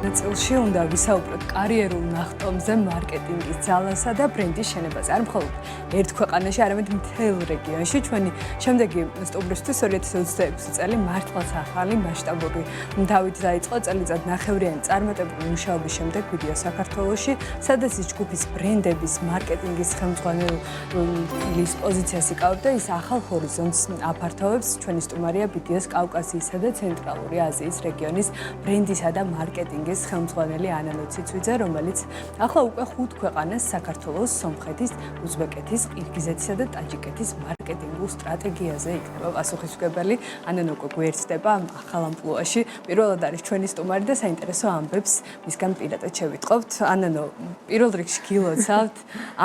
ნაწილში უნდა ვისაუბროთ კარიერულ ნახტომზე, მარკეტინგის ძალასა და ბრენდის შენებაზე. არ მხოლოდ ერთ ქვეყანაში, არამედ მთელ რეგიონში. ჩვენი შემდეგი სტუმრისთვის 2026 წელი მართლაც ახალი მასშტაბური დავით დაიწყო წელიწად ნახევრიანი წარმატებული მუშაობის შემდეგ ვიდეო საქართველოში, სადაც ის ჯგუფის ბრენდების მარკეტინგის ხელმძღვანელის პოზიციას იკავებდა, ის ახალ ჰორიზონტს აფართოვებს. ჩვენი სტუმარია BDS კავკასიისა და ცენტრალური აზიის რეგიონის ბრენდისა და მარკეტინგის ხელმძღვანელი ანა ლოციცვიძე, რომელიც ახლა უკვე 5 ქვეყანას საქართველოს, სომხეთის, უზბეკეთის, ყირგიზეთისა და ტაჯიკეთის მარკეტინგულ სტრატეგიაზე იქნება პასუხისმგებელი. ანა უკვე გვერდდება ახალ ამპლუაში. პირველად არის ჩვენი სტუმარი და საინტერესო ამბებს მისგან პირადად შევიტყობთ. ანანო, პირველ რიგში გილოცავთ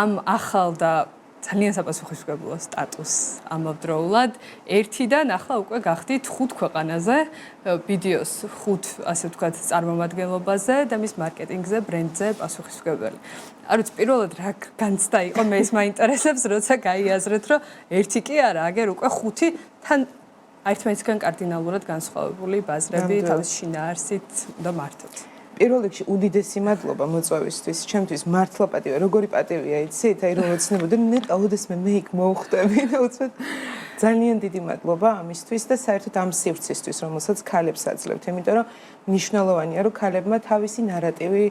ამ ახალ და ძალიან საპასუხისმგებლო სტატუსს ამავდროულად. ერთიდან ახლა უკვე გახდით 5 ქვეყანაზე, BDS 5, ასე ვთქვათ, წარმომადგენლობაზე და მის მარკეტინგზე, ბრენდზე პასუხისმგებელი. არ ვიცი, პირველად რა განცდა იყო, მე ის მაინტერესებს, როცა გაიაზრეთ, რომ ერთი კი არა, აგერ უკვე 5 თან ერთმანეთისგან კარდინალურად განსხვავებული ბაზრები, თავის შინაარსით და მართოთ. პირველ რიგში უდიდესი მადლობა მოწვევისთვის. ჩემთვის მართლა პატივია, როგორი პატივია, იცით? აი რომ ოცნებოდი, ნეტა ოდესმე მე იქ მოვხვდები და უცბად ძალიან დიდი მადლობა ამისთვის და საერთოდ ამ სივრცისთვის, რომელსაც ქალებს აძლევთ, იმიტომ რომ მნიშვნელოვანია, რომ ქალებმა თავისი ნარატივი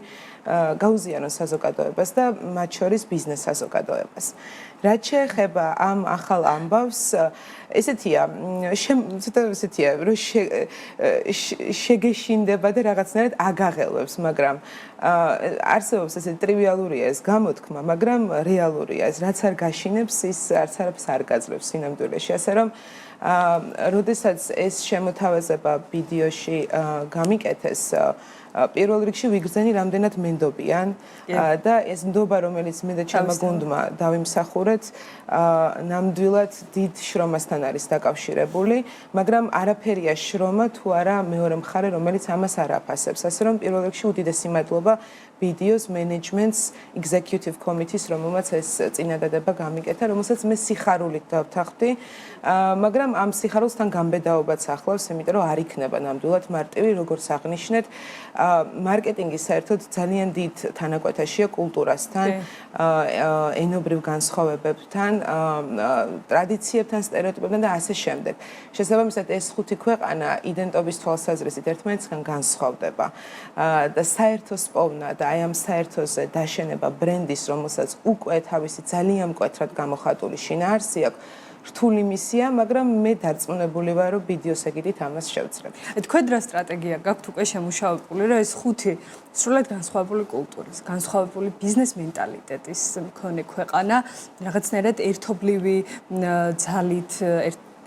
გაუზიარონ საზოგადოებას და მათ შორის ბიზნეს საზოგადოებას. რაც შეეხება ამ ახალ ამბავს, ესეთია, რომ შეგეშინდება და რაღაცნაირად აგაღელვებს, მაგრამ არსებობს ესე ტრივიალურია ეს გამოთქმა, მაგრამ რეალურია ეს, რაც არ გაშინებს, ის არც არაფერს არ გაძლევს სინამდვილეში, ასე რომ როდესაც ეს შემოთავაზება BDS-ში გამიკეთეს, პირველ რიგში ვიგრძენი რამდენად მენდობიან და ეს ნდობა, რომელიც მე და ჩემმა გუნდმა დავიმსახურეთ, ნამდვილად დიდ შრომასთან არის დაკავშირებული, მაგრამ არაფერია შრომა თუ არა მეორე მხარე, რომელიც ამას არ აფასებს. ასე რომ პირველ რიგში უდიდესი მადლობა BDS management executive committee-ს, რომელმაც ეს წინადადება გამიკეთა, რომელსაც მე სიხარულით დავთანხმდი, მაგრამ ამ სიხარულსთან გამბედაობაც ახლავს, იმიტომ რომ არ იქნება ნამდვილად მარტივი, როგორც აღნიშნეთ, მარკეტინგი საერთოდ ძალიან დიდ თანაკვეთაშია კულტურასთან, ენობრივ განსხვავებებთან, ტრადიციებთან, სტერეოტიპებთან და ასე შემდეგ. შესაბამისად, ეს 5 ქვეყანა იდენტობის თვალსაზრისით ერთმანეთისგან განსხვავდება და საერთო სპოვნა და აი ამ საერთოზე დაშენება ბრენდის, რომელსაც უკვე თავისი ძალიან მკვეთრად გამოხატული შინაარსი აქვს, რთული მისია, მაგრამ მე დარწმუნებული ვარ, რომ BDS ეგიდით ამას შევძლებთ. თქვენ რა სტრატეგია გაქვთ უკვე შემუშავებული, რომ ეს 5 სრულად განსხვავებული კულტურის, განსხვავებული ბიზნეს მენტალიტეტის მქონე ქვეყანა რაღაცნაირად ერთობლივი ძალით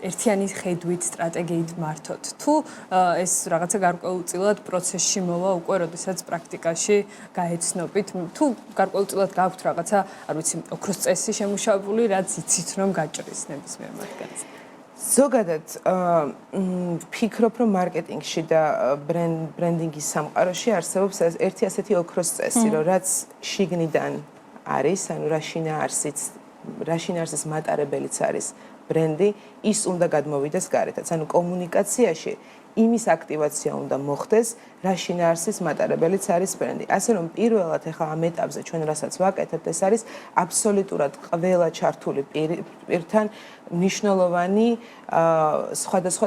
ერთიანი ხედვით, სტრატეგიით მართოთ. თუ ეს რაღაცა გარკვეულწილად პროცესში მოვა უკვე, როდესაც პრაქტიკაში გაეცნობით, თუ გარკვეულწილად გაქვთ რაღაცა, არ ვიცი, ოქროს წესი შემუშავებული, რაც იცით რომ გაჭრის ნებისმიერ მათგანზე. ზოგადად ვფიქრობ, რომ მარკეტინგში და ბრენდინგის სამყაროში არსებობს ერთი ასეთი ოქროს წესი, რომ რაც შიგნიდან არის, ანუ რა შინაარსის მატარებელიც არის ბრენდი, ის უნდა გადმოვიდეს გარეთაც. ანუ კომუნიკაციაში იმის აქტივაცია უნდა მოხდეს, რა შინაარსის მატარებელიც არის ბრენდი. ასე რომ პირველად ახლა ამ ეტაპზე ჩვენ რასაც ვაკეთებთ, ეს არის აბსოლუტურად ყველა ჩართული პირთან მნიშვნელოვანი სხვადასხვა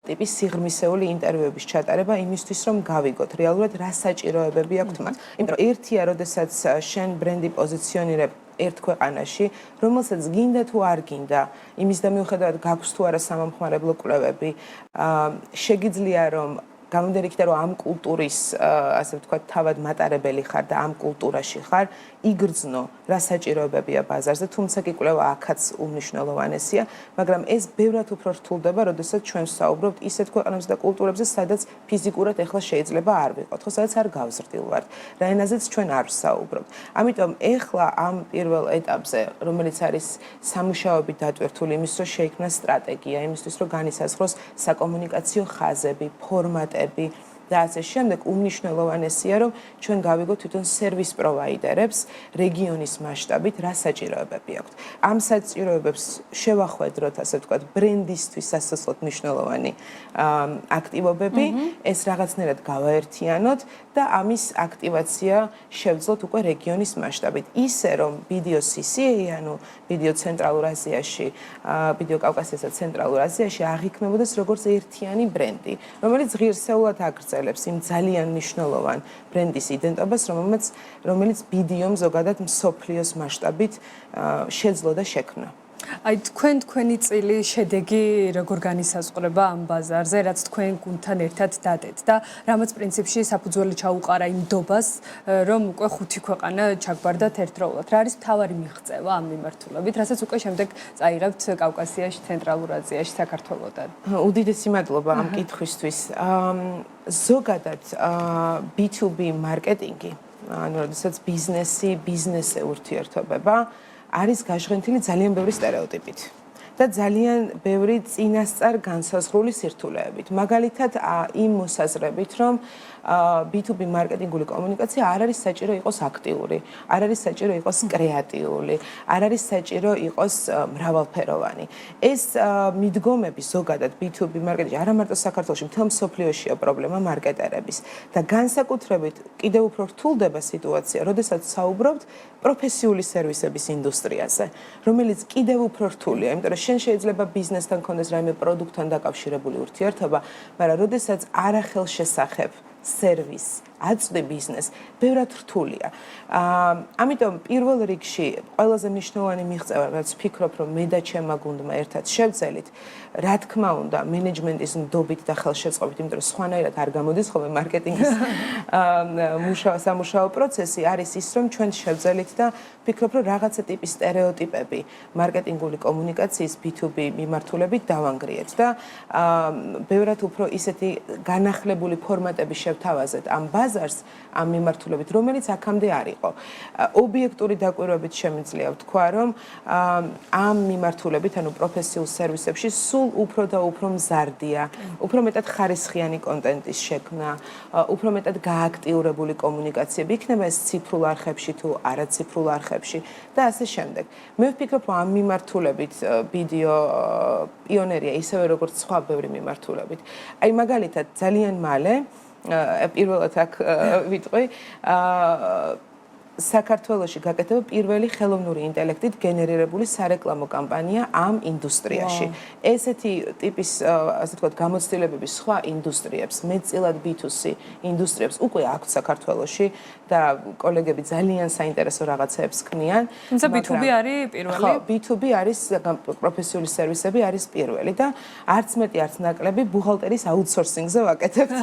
ტიპის სიღრმისეული ინტერვიუების ჩატარება იმისთვის, რომ გავიგოთ რეალურად რა საჭიროებები აქვთ მათ. იმიტომ რომ ერთია, როდესაც შენ ბრენდი პოზიციონირებ ერთ ქვეყანაში, რომელსაც გინდა თუ არ გინდა, იმის და მიუხედავად გაქვს თუ არა სამომხმარებლო კვლევები, შეგიძლია რომ გამომდინარე იქიდან რომ ამ კულტურის, ასე ვთქვათ, თავად მატარებელი ხარ და ამ კულტურაში ხარ, იგრძნო რა საჭიროებებია ბაზარზე, თუმცა კი კვლევა აქაც უმნიშვნელოვანესია, მაგრამ ეს ბევრად უფრო რთულდება, როდესაც ჩვენ ვსაუბრობთ ისეთ ქვეყნებზე და კულტურებზე, სადაც ფიზიკურად ეხლა შეიძლება არ ვიყოთ, ხო, სადაც არ გავზრდილვართ, რა ენაზეც ჩვენ არ ვსაუბრობთ. ამიტომ ეხლა ამ პირველ ეტაპზე, რომელიც არის სამუშაოებით დატვირთული იმის, რომ შეიქმნას სტრატეგია, იმისთვის, რომ განისაზღვროს საკომუნიკაციო ხაზები, ფორმატები, და ასე შემდეგ. უმნიშვნელოვანესია, რომ ჩვენ გავიგოთ თვითონ სერვის პროვაიდერებს რეგიონის მასშტაბით რა საჭიროებები აქვთ. ამ საჭიროებებს შევახვედროთ, ასე ვთქვათ, ბრენდისთვის სასწრაფოდ მნიშვნელოვანი აქტივობები, ეს რაღაცნაირად გავაერთიანოთ და ამის აქტივაცია შევძლოთ უკვე რეგიონის მასშტაბით. ისე რომ BDO CCA, ანუ BDO ცენტრალურ აზიაში, BDO კავკასიასა და ცენტრალურ აზიაში აღიქმებოდეს როგორც ერთიანი ბრენდი, რომელიც ღირსეულად აგრძელებს იმ ძალიან მნიშვნელოვან ბრენდის იდენტობას, რომელიც BDO-მ ზოგადად მსოფლიოს მასშტაბით შეძლო და შექმნა. აი თქვენი წილი შედეგი როგორ განისაზღვრება ამ ბაზარზე, რაც თქვენ გუნდთან ერთად დადეთ და რამაც პრინციპში საფუძველი ჩაუყარა იმ დობას, რომ უკვე 5 ქვეყანა ჩაგბარდათ ერთდროულად. რა არის მთავარი მიღწევა ამ მიმართულებით, რასაც უკვე შემდეგ წაიღებთ კავკასიაში, ცენტრალურ აზიაში, საქართველოსთან? უდიდესი მადლობა ამ კითხვისთვის. ზოგადად B2B მარკეტინგი, ანუ როდესაც ბიზნესზე ურთიერთობება არის გაჟღენთილი ძალიან ბევრი სტერეოტიპით და ძალიან ბევრი წინასწარ განსაზღვრული სირთულეებით. მაგალითად, იმ მოსაზრებით, რომ B2B მარკეტინგული კომუნიკაცია არ არის საჭირო იყოს აქტიური, არ არის საჭირო იყოს კრეატიული, არ არის საჭირო იყოს მრავალფეროვანი. ეს მიდგომები ზოგადად B2B მარკეტინგში არა მარტო საქართველოში, მთელ მსოფლიოშია პრობლემა მარკეტერების და განსაკუთრებით კიდევ უფრო რთულდება სიტუაცია, როდესაც საუბრობთ პროფესიული სერვისების ინდუსტრიაზე, რომელიც კიდევ უფრო რთულია, იმიტომ რომ შენ შეიძლება ბიზნესთან კონდეს რაიმე პროდუქტთან დაკავშირებული ურთიერთობა, მაგრამ როდესაც არახელშესახებ სერვის აწვდი ბიზნეს, ბევრად რთულია. ამიტომ პირველ რიგში ყველაზე მნიშვნელოვანი მიღწევა, რაც ვფიქრობ, რომ მე და ჩემმა გუნდმა ერთად შევძელით, რა თქმა უნდა, მენეჯმენტის ნდობით და ხელშეწყობით, იმიტომ რომ სხვანაირად არ გამოდის ხოლმე მარკეტინგის სამუშაო პროცესი, არის ის, რომ ჩვენ შევძელით და ვფიქრობ, რომ რაღაცა ტიპის სტერეოტიპები მარკეტინგული კომუნიკაციის B2B მიმართულებით დავანგრიეთ და ბევრად უფრო ისეთი განახლებული ფორმატები შევთავაზეთ ამ ბაზარს ამ მიმართულებით, რომელიც აქამდე არ იყო. ობიექტური დაკვირვებით შემიძლია ვთქვა, რომ ამ მიმართულებით, ანუ პროფესიულ სერვისებში სულ უფრო და უფრო მზარდია, უფრო მეტად ხარისხიანი კონტენტის შექმნა, უფრო მეტად გააქტიურებული კომუნიკაციები იქნება ეს ციფრულ არხებში თუ არაციფრულ არხებში და ასე შემდეგ. მე ვფიქრობ, რომ ამ მიმართულებით BDO პიონერია ისევე როგორც სხვა ბევრი მიმართულებით. აი მაგალითად, ძალიან მალე პირველად აქ ვიტყვი, საქართველოში გაკეთება პირველი ხელოვნური ინტელექტით გენერირებული სარეკლამო კამპანია ამ ინდუსტრიაში. ესეთი ტიპის, ასე ვთქვათ, გამოცდილებები სხვა ინდუსტრიებს, მეტწილად B2C ინდუსტრიებს უკვე აქვს საქართველოში და კოლეგები ძალიან საინტერესო რაღაცებს ქმნიან. თუმცა B2B არის პირველი? ხო, B2B არის პროფესიული სერვისები არის პირველი და არც მეტი, არც ნაკლები ბუღალტერის აუთსორსინგზე ვაკეთებთ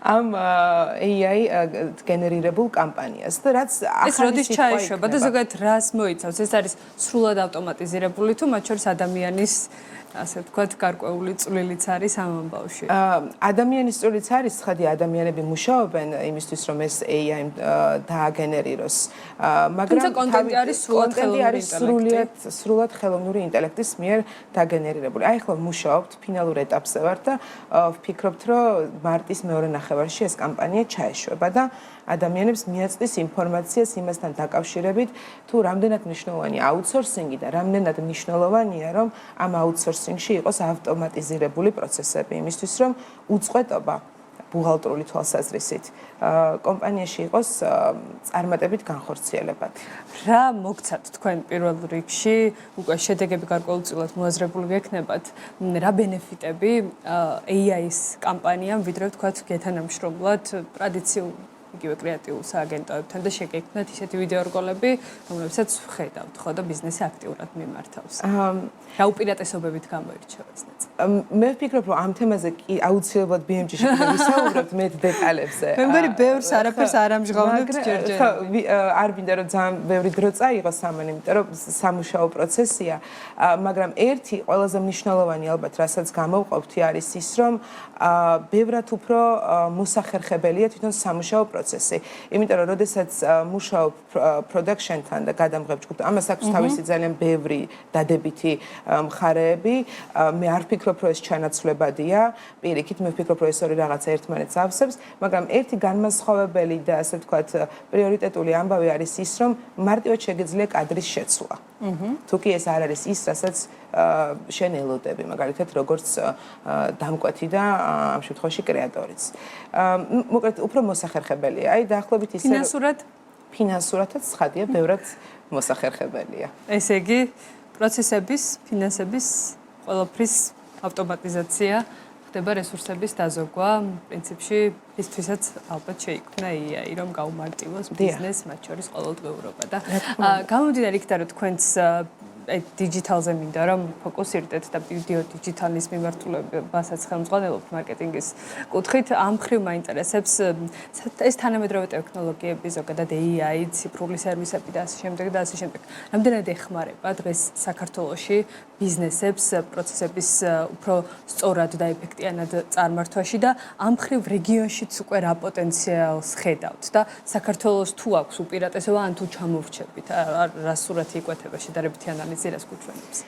ამ AI გენერირებულ კამპანიას. ეს როდის ჩაეშვება და ზოგადად რას მოიცავს? ეს არის სრულად ავტომატიზირებული თუ მათ შორის ადამიანის ასე ვთქვათ, გარკვეული წვლილიც არის ამ ამბავში? ადამიანის წვლილიც არის, ცხადი ადამიანები მუშაობენ იმისთვის, რომ ეს AI დააგენერიროს. თუმცა კონტენტი არის სრულად ხელოვნური ინტელექტის მიერ დაგენერირებული. აი ახლა მუშაობთ, ფინალურ ეტაპზე ვართ და ვფიქრობთ, რომ მარტის მეორე ნახევარში ეს კამპანია ჩაეშვება და ადამიანებს მიაწვდის ინფორმაციას იმასთან დაკავშირებით, თუ რამდენად მნიშვნელოვანია აუთსორსინგი და რამდენად მნიშვნელოვანია, რომ ამ აუთსორსინგში იყოს ავტომატიზირებული პროცესები, იმისთვის, რომ უწყვეტობა ბუღალტრული თვალსაზრისით კომპანიაში იყოს წარმატებით განხორციელებადი. რა მოგცათ თქვენ პირველ რიგში, უკვე შედეგები გარკვეულწილად მოაზრებული გექნებათ, რა ბენეფიტები AI-ის კამპანიამ, ვიდრე ვთქვათ, გეთანამშრომლად ტრადიციულ იგივე კრეატიულ სააგენტოებთან და შეგექმნათ ისეთი ვიდეო რგოლები, რომლებსაც ვხედავთ ხო და ბიზნესი აქტიურად მიმართავს. რა უპირატესობებით გამოირჩევა ეს ნაწილი? მე ვფიქრობ, რომ ამ თემაზე კი აუცილებლად BMG-ში ვისაუბრებთ მეტ დეტალებზე. მე მგონი ბევრს არაფერს არ ამჟღავნებთ ჯერჯერობით. არ მინდა რომ ძალიან ბევრი დრო წაიღოს ამან, იმიტომ რომ სამუშაო პროცესია, მაგრამ ერთი ყველაზე მნიშვნელოვანი ალბათ, რასაც გამოვყოფთი არის ის, რომ ბევრად უფრო მოსახერხებელია თვითონ სამუშაო პროცესი. პროცესი. იმიტომ რომ როდესაც მუშაობ production-თან და გადამღებ ჯგუფთან, ამას აქვს თავისი ძალიან ბევრი დადებითი მხარეები. მე არ ვფიქრობ, რომ ეს ჩანაცვლებადია. პირიქით, მე ვფიქრობ, რომ ეს ორი რაღაცა ერთმანეთს ავსებს, მაგრამ ერთი განმასხვავებელი და ასე ვთქვათ, პრიორიტეტული ამბავი არის ის, რომ მარტივად შეგიძლია კადრის შეცვლა. თუ კი ეს არ არის ის, რასაც შენ ელოდები, მაგალითად, როგორც დამკვეთი და ამ შემთხვევაში კრეატორიც. მოკლედ, უფრო მოსახერხებელია. აი, დაახლოებით ისე ფინანსურადაც ცხადია, ბევრად მოსახერხებელია. ესე იგი, პროცესების, ფინანსების ყველაფრის ავტომატიზაცია ხდება რესურსების დაზოგვა, პრინციპში ისთვისაც ალბათ შეიქმნა AI, რომ გაუმარტივოს ბიზნესს, მათ შორის ყოველდღიურობა და გამომდინარე იქიდან, რომ თქვენს დიჯიტალზე მინდა რომ ფოკუსირდეთ და ვიდეო დიჯიტალის მიმართულებასაც ხელმძღვანელობთ მარკეტინგის კუთხით, ამ მხრივ მაინტერესებს ეს თანამედროვე ტექნოლოგიები, ზოგადად AI, ციფრული სერვისები და ასე შემდეგ და ასე შემდეგ. რამდენად ეხმარება დღეს საქართველოში ბიზნესებს პროცესების უფრო სწორად და ეფექტიანად წარმართვაში და ამ მხრივ რეგიონშიც უკვე რა პოტენციალს ხედავთ და საქართველოს თუ აქვს უპირატესობა ან თუ ჩამოვრჩებით, რა სურათი იკვეთება შედარებითი ანალიზი რას გუჩვენებს?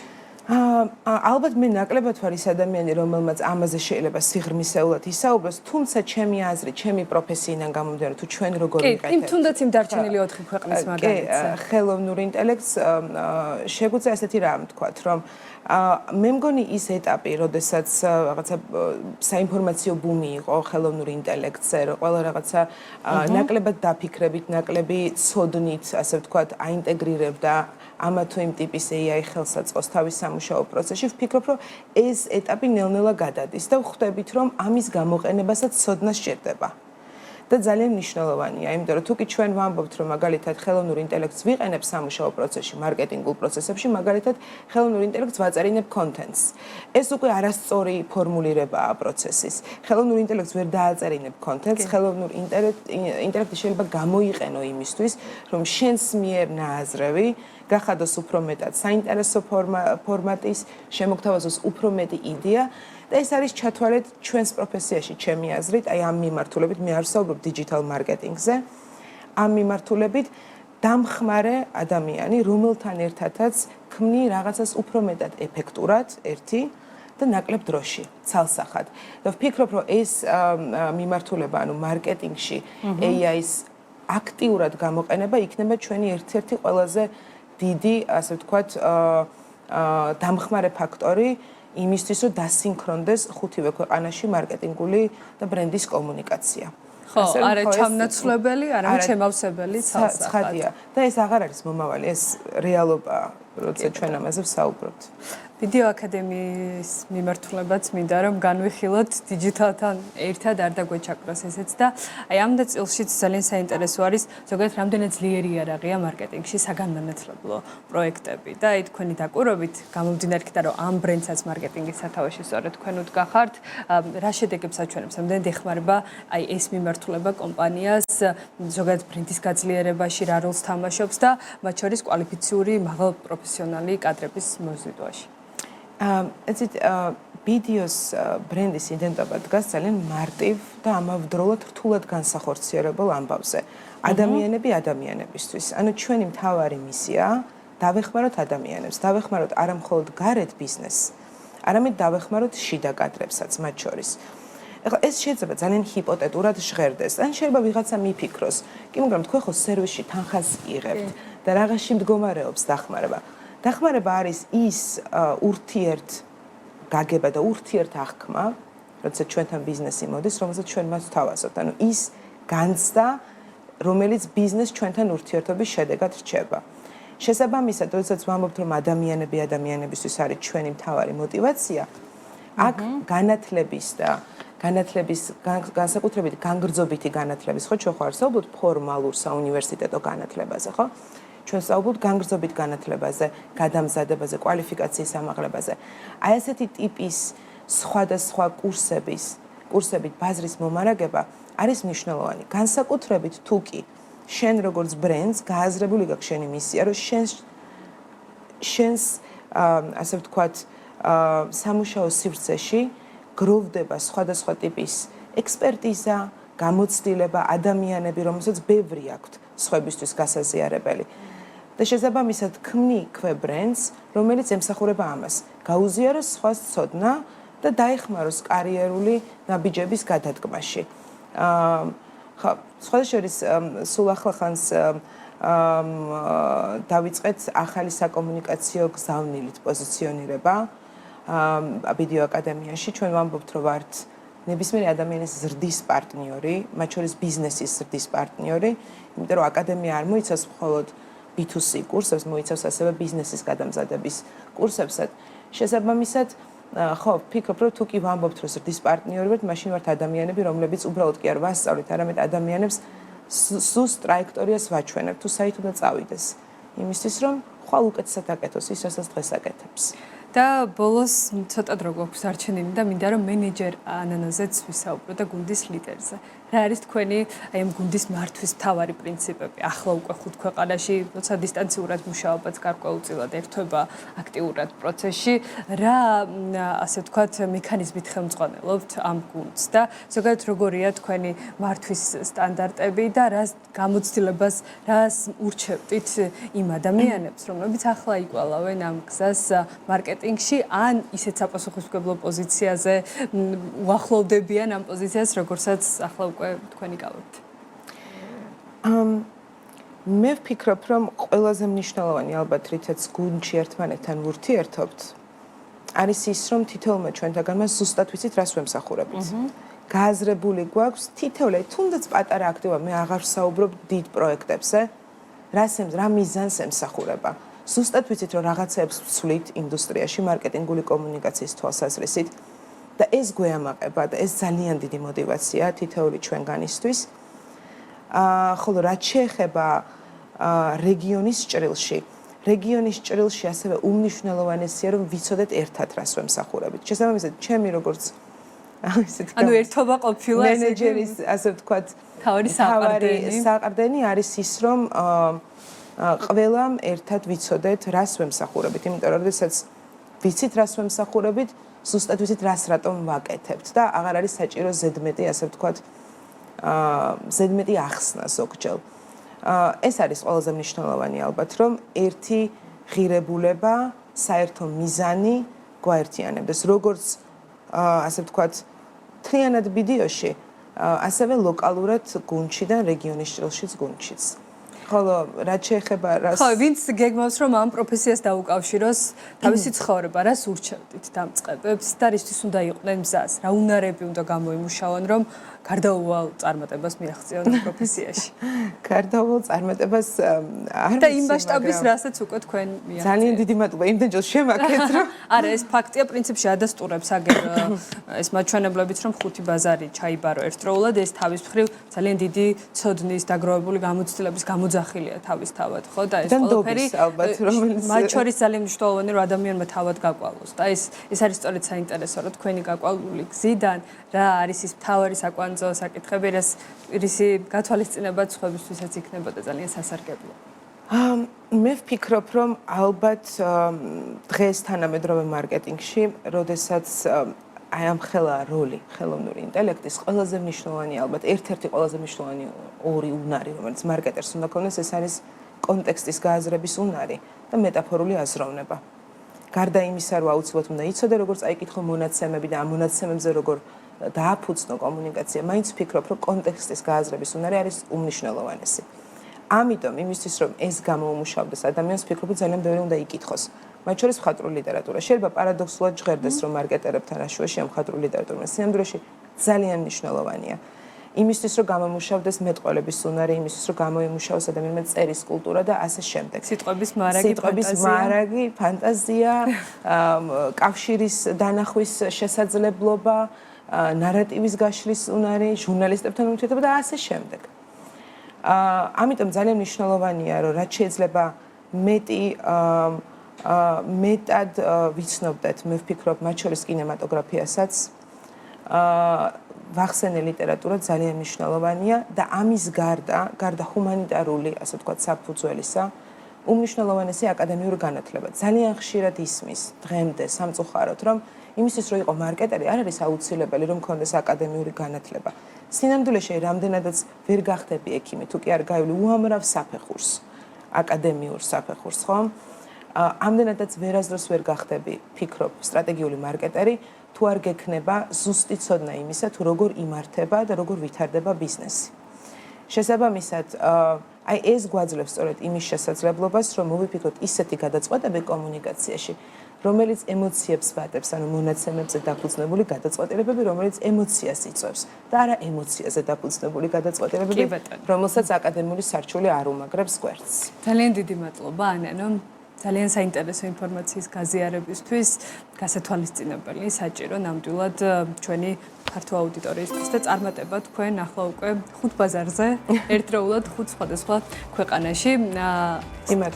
ალბათ მე ნაკლებად ვარ ის ადამიანი, რომელმაც ამაზე შეიძლება სიღრმისეულად ისაუბროს, თუმცა ჩემი აზრი, ჩემი პროფესიიდან გამომდინარე, თუ ჩვენ როგორ ვიყავით. თუნდაც იმ დარჩენილი 4 ქვეყნის მაგალითზე. ხელოვნურ ინტელექტს შეგვიძლია ესეთი რამ ვთქვათ, რომ მე მგონი ის ეტაპი, როდესაც რაღაცა საინფორმაციო ბუმი იყო ხელოვნურ ინტელექტზე, რომ ყველა რაღაცა ნაკლებად დაფიქრებით, ნაკლები ცოდნით, ასე ვთქვათ, აინტეგრირებდა ამა თუ იმ ტიპის AI ხელსაწყოს თავის სამუშაო პროცესში, ვფიქრობ, რომ ეს ეტაპი ნელ-ნელა გადადის და ვხვდებით, რომ ამის გამოყენებასაც ცოდნა სჭირდება. და ძალიან მნიშვნელოვანია, იმიტომ რომ თუ კი ჩვენ ვამბობთ, რომ მაგალითად ხელოვნურ ინტელექტს ვიყენებ სამუშაო პროცესში, მარკეტინგულ პროცესებში, მაგალითად ხელოვნურ ინტელექტს ვაწერინებ კონტენტს. ეს უკვე არასწორი ფორმულირებაა პროცესის. ხელოვნურ ინტელექტს ვერ დააწერინებ კონტენტს, ხელოვნურ ინტელექტი შეიძლება გამოიყენო იმისთვის, რომ შენს მიერ ნააზრევი გახადოს უფრო მეტად საინტერესო ფორმატის, შემოგთავაზოს უფრო მეტი იდეა და ეს არის ჩათვალეთ ჩვენს პროფესიაში, ჩემი აზრით, აი ამ მიმართულებით მე არ ვსაუბრობ დიჯიტალ მარკეტინგზე, ამ მიმართულებით დამხმარე ადამიანი, რომელთან ერთადაც ქმნი რაღაცას უფრო მეტად ეფექტურად, ერთი და ნაკლებ დროში, ცალსახად. და ვფიქრობ, რომ ეს მიმართულება, ანუ მარკეტინგში AI-ის აქტიურად გამოყენება იქნება ჩვენი ერთ-ერთი ყველაზე დიდი, ასე ვთქვათ, დამხმარე ფაქტორი იმისთვის, რომ დასინქრონდეს ხუთივე ქვეყანაში მარკეტინგული და ბრენდის კომუნიკაცია. ხო, არა ჩამნაცვლებელი, არამედ შემავსებელი ცალსახად. ცხადია. და ეს აღარ არის მომავალი, ეს რეალობაა, როცა ჩვენ ამაზე ვსაუბრობთ. ვიდეო აკადემიის მიმართულებაც მინდა რომ განვიხილოთ დიჯიტალთან ერთად არ დაგვეჩაკროს ესეც და აი ამ და წილშიც ძალიან საინტერესო არის ზოგადად რამდენად ძლიერი იარაღია მარკეტინგში საგანმანათლებლო პროექტები და აი თქვენი დაკვირვებით გამომდინარე იქიდან რომ ამ ბრენდსაც მარკეტინგის სათავეში სწორედ თქვენ უდგახართ რა შედეგებს აჩვენებს რამდენად ეხმარება აი ეს მიმართულება კომპანიას ზოგადად ბრენდის გაძლიერებაში რა როლს თამაშობს და მათ შორის კვალიფიციური მაღალ პროფესიონალი კადრების მოზიდვაში ეცით ვიდეოს ბრენდის იდენტობა დგას ძალიან მარტივ და ამავდროულად რთულად განსახორციელებელ ამბავზე. ადამიანები ადამიანებისთვის. ანუ ჩვენი მთავარი მისია დავეხმაროთ ადამიანებს, დავეხმაროთ არა მხოლოდ გარეთ ბიზნესს, არამედ დავეხმაროთ შიდა კადრებსაც მათ შორის. ეხლა ეს შეიძლება ძალიან ჰიპოთეტურად ჟღერდეს. ან შეიძლება ვიღაცა მიფიქროს, კი მაგრამ თქვენ ხო სერვისში თანხას იღებთ და რაღაცში მდგომარეობს დახმარება. დახმარება არის ის ურთიერთ გაგება და ურთიერთ აღქმა, როდესაც ჩვენთან ბიზნესი მოდის, რომელსაც ჩვენ მას ვთავაზობთ. ანუ ის განცდა, რომელიც ბიზნეს ჩვენთან ურთიერთობის შედეგად რჩება. შესაბამისად, როდესაც ვამბობთ, რომ ადამიანები ადამიანებისთვის არის ჩვენი მთავარი мотиваცია, აქ განათლების და განათლების განსაკუთრებით განგრძობითი განათლების, ხო, ჩვენ ხო არ საუბრობთ ფორმალურ საუნივერსიტეტო განათლებაზე, ხო? ჩვენ საუბრობთ განგრძობით განათლებაზე, გადამზადებაზე, კვალიფიკაციის ამაღლებაზე. აი ესეთი ტიპის სხვადასხვა კურსებით ბაზრის მომარაგება არის მნიშვნელოვანი. განსაკუთრებით თუ კი შენ როგორც ბრენდს გააზრებული გაქვს შენი მისია, რომ შენს ასე ვთქვათ, სამუშაო სივრცეში გროვდება სხვადასხვა ტიპის ექსპერტიზა, გამოცდილება, ადამიანები, რომელსაც ბევრი აქვთ სხვებისთვის გასაზიარებელი. და შესაბამისად ქმნიქვე ბრენდს, რომელიც ემსახურება ამას. გაუზიაროს სხვას ცოდნა და დაეხმაროს კარიერული ნაბიჯების გადადგმაში. ხო, სხვათა შორის სულ ახლახანს დავიწყეთ ახალი საკომუნიკაციო გზავნილით პოზიციონირება ვიდეო აკადემიაში. ჩვენ ვამბობთ, რომ ვართ ნებისმიერი ადამიანის ზრდის პარტნიორი, მათ შორის ბიზნესის ზრდის პარტნიორი, იმიტომ რომ აკადემია არ მოიცავს მხოლოდ B2C კურსებს, მოიცავს ასევე ბიზნესის გადამზადების კურსებსაც. შესაბამისად, ხო, ვფიქრობ, რომ თუ კი ვამბობთ, რომ ზრდის პარტნიორი ვართ, მაშინ ვართ ადამიანები, რომლებიც უბრალოდ კი არ ვასწავლით, არამედ ადამიანებს სუსტ ტრაექტორიას ვაჩვენებთ, თუ საით უნდა წავიდეს. იმისთვის, რომ ხვალ უკეთესად აკეთოს ის, რასაც დღეს აკეთებს. და ბოლოს ცოტა დრო გვაქვს არჩენილი და მინდა რომ მენეჯერ ანანოზეც ვისაუბრო და გუნდის ლიდერზე. რა არის თქვენი აი ამ გუნდის მართვის მთავარი პრინციპები? ახლა უკვე 5 ქვეყანაში, როცა დისტანციურად მუშაობაც გარკვეულწილად ერთვება აქტიურად პროცესში, რა ასე ვთქვათ, მექანიზმით ხელმძღვანელობთ ამ გუნდს და ზოგადად როგორია თქვენი მართვის სტანდარტები და რას გამოცდილებას, რას ურჩევთ იმ ადამიანებს, რომლებიც ახლა იკვალავენ ამ გზას მარკეტინგში ან ისეთ საპასუხისმგებლო პოზიციაზე უახლოვდებიან ამ პოზიციას, როგორცაც ახლა უკვე თქვენი გავებთ. მე ვფიქრობ, რომ ყველაზე მნიშვნელოვანი ალბათ რითაც გუნდში ერთმანეთთან ვურთიერთობთ, არის ის, რომ თითოეულმა ჩვენთაგანმა ზუსტად ვიცით, რას ვემსახურებით. გააზრებული გვაქვს თითოეული, თუნდაც პატარა აქტივა, მე აღარ ვსაუბრობ დიდ პროექტებზე, რა მიზანს ემსახურება. ზუსტად ვიცით, რომ რაღაცებს ვცვლით ინდუსტრიაში, მარკეტინგული კომუნიკაციის თვალსაზრისით და ეს გვეამაყება და ეს ძალიან დიდი мотиваციაა თითოეული ჩვენგანისთვის. ხოლო რაც შეეხება რეგიონის ჭრილში, რეგიონის ჭრილში ასევე უმნიშვნელოვანესია, რომ ვიცოდეთ ერთად რას ვემსახურებით. შესაბამისად, ჩემი როგორც ანუ ერთობა ყოფილა მენეჯერის, ასე ვთქვათ, თავი საყრდენი არის ის, რომ ყველამ ერთად ვიცოდეთ, რას ვემსახურებით, იმიტომ რომ როდესაც ვიცით, რას ვემსახურებით, ზუსტად ვიცით, რას რატომ ვაკეთებთ და აღარ არის საჭირო ზედმეტი, ასე ვთქვათ, ზედმეტი ახსნა ზოგჯერ. ეს არის ყველაზე მნიშვნელოვანი ალბათ, რომ ერთი ღირებულება, საერთო მიზანი გვაერთიანებდეს, როგორც ასე ვთქვათ, მთლიანად ბიდეოში, ასევე ლოკალურად გუნდში და რეგიონის ჭრილშიც გუნდშიც. ხოლო რაც შეეხება რას ხო, ვინც გეგმავს რომ ამ პროფესიას დაუკავშიროს თავისი ცხოვრება, რას ურჩევდით დამწყებებს და რისთვის უნდა იყვნენ მზას, რა უნარები უნდა გამოიმუშაონ, რომ გარდაუვალ წარმატებას მიაღწიონ პროფესიაში. გარდაუვალ წარმატებას არ და იმ მასშტაბის რასაც უკვე თქვენ მიაღწიეთ. ძალიან დიდი მადლობა იმდენ ჯერ შემაქეთ რომ არა, ეს ფაქტია პრინციპში ადასტურებს აგერ ეს მაჩვენებლებიც რომ 5 ბაზარი ჩაიბარო ერთდროულად, ეს თავის მხრივ ძალიან დიდი ცოდნის დაგროვებული გამოცდილების გამოძახილია თავისთავად, ხო და ეს ყველაფერი ალბათ რომელიც მათ შორის ძალიან მნიშვნელოვანი რომ ადამიანმა თავად გაკვალოს და ეს არის სწორედ საინტერესო რომ თქვენი გაკვალული გზიდან რა არის ის მთავარი საკვანძო საკითხები, რისი გათვალისწინებაც სხვებისთვისაც იქნებოდა ძალიან სასარგებლო. მე ვფიქრობ, რომ ალბათ დღეს თანამედროვე მარკეტინგში, როდესაც აი ამ ხელა როლი, ხელოვნური ინტელექტის ყველაზე მნიშვნელოვანი ალბათ ერთ-ერთი ყველაზე მნიშვნელოვანი ორი უნარი, რომელიც მარკეტერს უნდა ქონდეს, ეს არის კონტექსტის გააზრების უნარი და მეტაფორული აზროვნება. გარდა იმისა, რომ აუცილებლად უნდა იცოდე, როგორ წაიკითხო მონაცემები და ამ მონაცემებზე როგორ დააფუძნო კომუნიკაცია, მაინც ვფიქრობ, რომ კონტექსტის გააზრების უნარი არის უმნიშვნელოვანესი. ამიტომ იმისთვის, რომ ეს გამოუმუშავდეს ადამიანს, ვფიქრობ, ძალიან ბევრი უნდა იკითხოს. მათ შორის მხატვრული ლიტერატურა. შეიძლება პარადოქსულად ჟღერდეს, რომ მარკეტერებთან აშუაში ამ მხატვრული ლიტერატურა სინამდვილეში ძალიან მნიშვნელოვანია. იმისთვის, რომ გამომუშავდეს მეტყველების უნარი, იმისთვის, რომ გამოიმუშავოს ადამიანმა წერის კულტურა და ასე შემდეგ. სიტყვების მარაგი, ფანტაზია, კავშირის დანახვის შესაძლებლობა, ნარატივის გაშლის უნარი, ჟურნალისტებთან ურთიერთობა და ასე შემდეგ. ამიტომ ძალიან მნიშვნელოვანია, რომ რაც შეიძლება მეტად ვიცნობდეთ, მე ვფიქრობ, მათ შორის კინემატოგრაფიასაც, ვახსენე ლიტერატურა ძალიან მნიშვნელოვანია და ამის გარდა ჰუმანიტარული, ასე ვთქვათ, საფუძველისა, უმნიშვნელოვანესი აკადემიური განათლება. ძალიან ხშირად ისმის დღემდე სამწუხაროდ, რომ იმისთვის, რომ იყო მარკეტერი, არ არის აუცილებელი, რომ ქონდეს აკადემიური განათლება. სინამდვილეში რამდენადაც ვერ გახდები ექიმი, თუ კი არ გაივლი უამრავ საფეხურს, აკადემიურ საფეხურს, ხო? ამდენადაც ვერასდროს ვერ გახდები, ფიქრობ, სტრატეგიული მარკეტერი, თუ არ გექნება ზუსტი ცოდნა იმისა, თუ როგორ იმართება და როგორ ვითარდება ბიზნესი. შესაბამისად, აი ეს გვაძლევს სწორედ იმის შესაძლებლობას, რომ მოვიფიქროთ ისეთი გადაწყვეტები კომუნიკაციაში, რომელიც ემოციებს ვატებს, ანუ მონაცემებზე დაფუძნებული გადაწყვეტილებები, რომელიც ემოციას იწვევს და არა ემოციაზე დაფუძნებული გადაწყვეტილებები, რომელსაც აკადემიური სარჩული არ უმაგრებს გვერდს. ძალიან დიდი მადლობა, ანანო. ძალიან საინტერესო ინფორმაციის გაზიარებისთვის, გასათვალისწინებელი, საჭირო ნამდვილად ჩვენი ქართო აუდიტორიისთვის და წარმატება თქვენ ახლა უკვე 5 ბაზარზე, ერთდროულად 5 სხვადასხვა ქვეყანაში.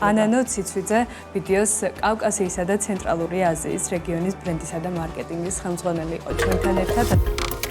ანანო ციცვიძე, ვიდეოს კავკასიისა და ცენტრალური აზიის რეგიონის ბრენდისა და მარკეტინგის ხელმძღვანელი იყო ჩვენთან ერთად.